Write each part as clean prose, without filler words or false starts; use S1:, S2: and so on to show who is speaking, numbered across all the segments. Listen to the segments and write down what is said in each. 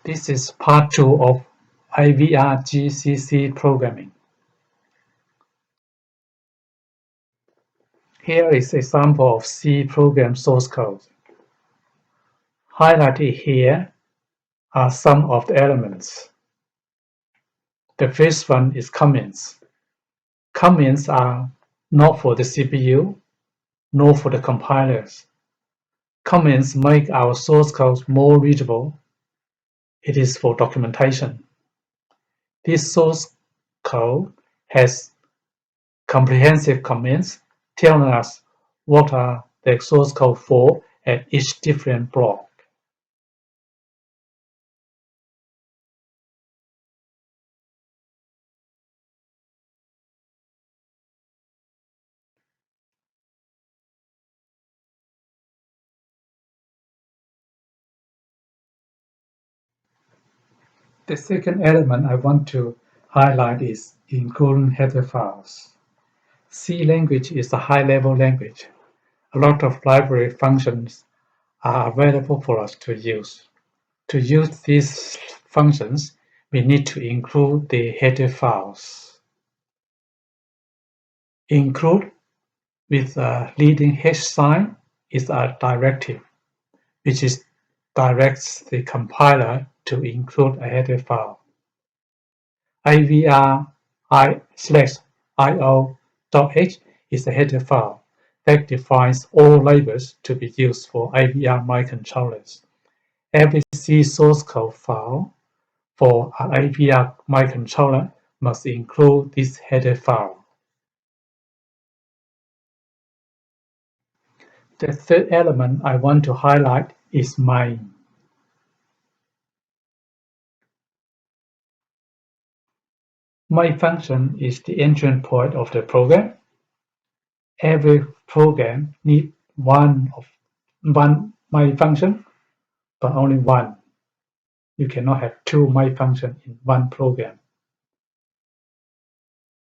S1: This is part 2 of AVR GCC Programming. Here is an example of C program source code. Highlighted here are some of the elements. The first one is comments. Comments are not for the CPU, nor for the compilers. Comments make our source code more readable. It is for documentation. This source code has comprehensive comments telling us what are the source code for at each different block. The second element I want to highlight is including header files. C language is a high-level language. A lot of library functions are available for us to use. To use these functions, we need to include the header files. Include with a leading H sign is a directive, which directs the compiler to include a header file. AVR/IO.h is a header file that defines all labels to be used for AVR microcontrollers. Every C source code file for an AVR microcontroller must include this header file. The third element I want to highlight is main. Main function is the entry point of the program. Every program needs one main function, but only one. You cannot have two main functions in one program.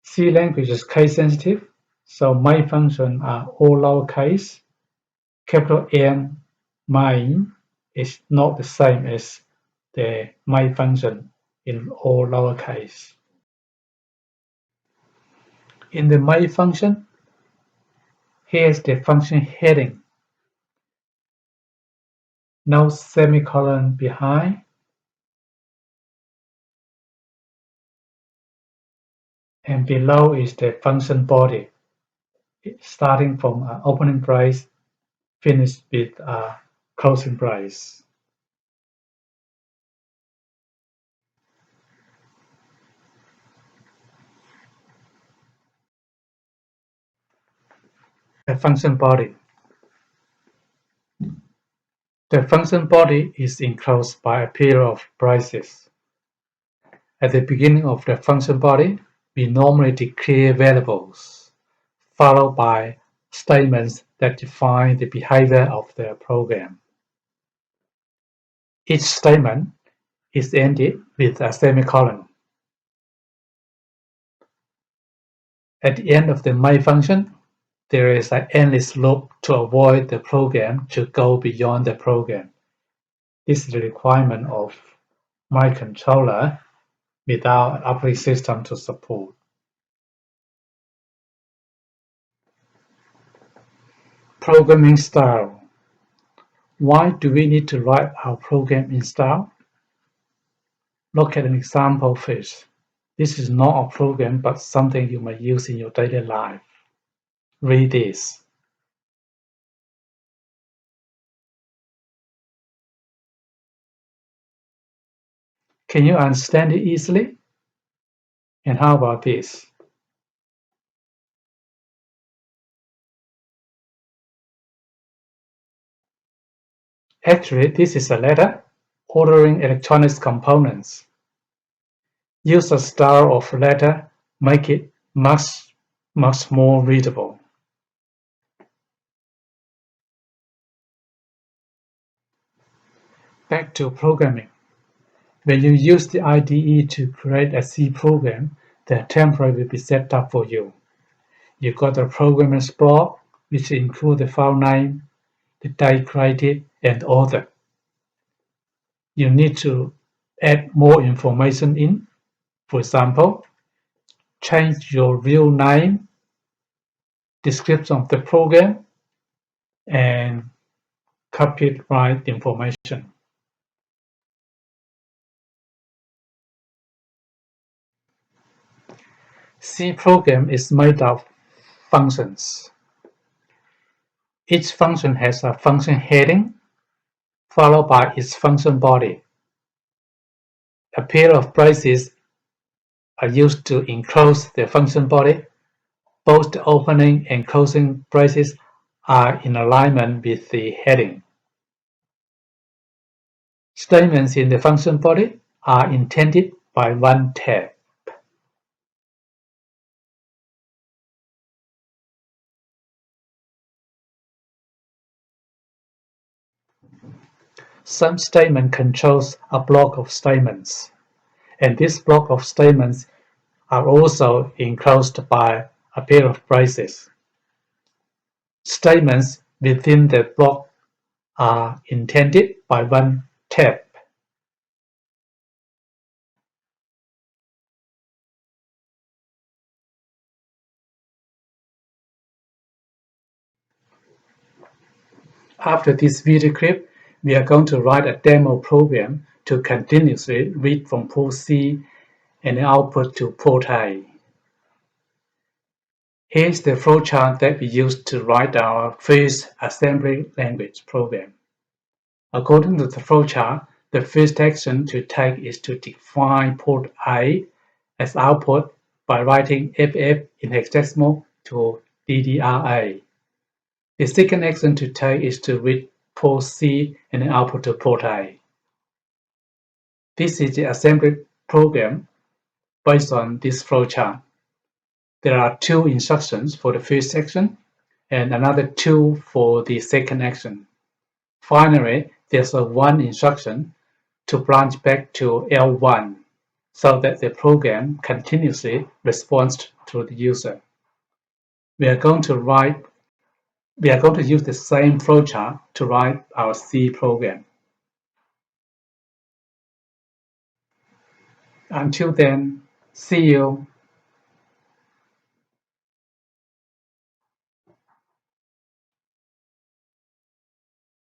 S1: C language is case sensitive, so main functions are all lowercase. Capital M main is not the same as the main function in all lowercase. In the main function, here's the function heading. No semicolon behind. And below is the function body, starting from an opening brace, finished with a closing brace. The function body. The function body is enclosed by a pair of braces. At the beginning of the function body, we normally declare variables, followed by statements that define the behavior of the program. Each statement is ended with a semicolon. At the end of the main function, there is an endless loop to avoid the program to go beyond the program. This is the requirement of microcontroller without an operating system to support. Programming style. Why do we need to write our program in style? Look at an example first. This is not a program, but something you may use in your daily life. Read this. Can you understand it easily? And how about this? Actually, this is a letter ordering electronics components. Use a style of letter, make it much more readable. Back to programming. When you use the IDE to create a C program, the template will be set up for you. You got the programmer's block, which includes the file name, the date created, and author. You need to add more information in. For example, change your real name, description of the program, and copyright information. C program is made of functions. Each function has a function heading, followed by its function body. A pair of braces are used to enclose the function body. Both the opening and closing braces are in alignment with the heading. Statements in the function body are indented by one tab. Some statement controls a block of statements, and this block of statements are also enclosed by a pair of braces. Statements within the block are indented by one tab. After this video clip, we are going to write a demo program to continuously read from port C and output to port A. Here's the flowchart that we used to write our first assembly language program. According to the flowchart, the first action to take is to define port A as output by writing FF in hexadecimal to DDRA. The second action to take is to read port C and then output to port A. This is the assembly program based on this flowchart. There are 2 instructions for the first action and another 2 for the second action. Finally, there's a 1 instruction to branch back to L1 so that the program continuously responds to the user. We are going to use the same flowchart to write our C program. Until then, see you.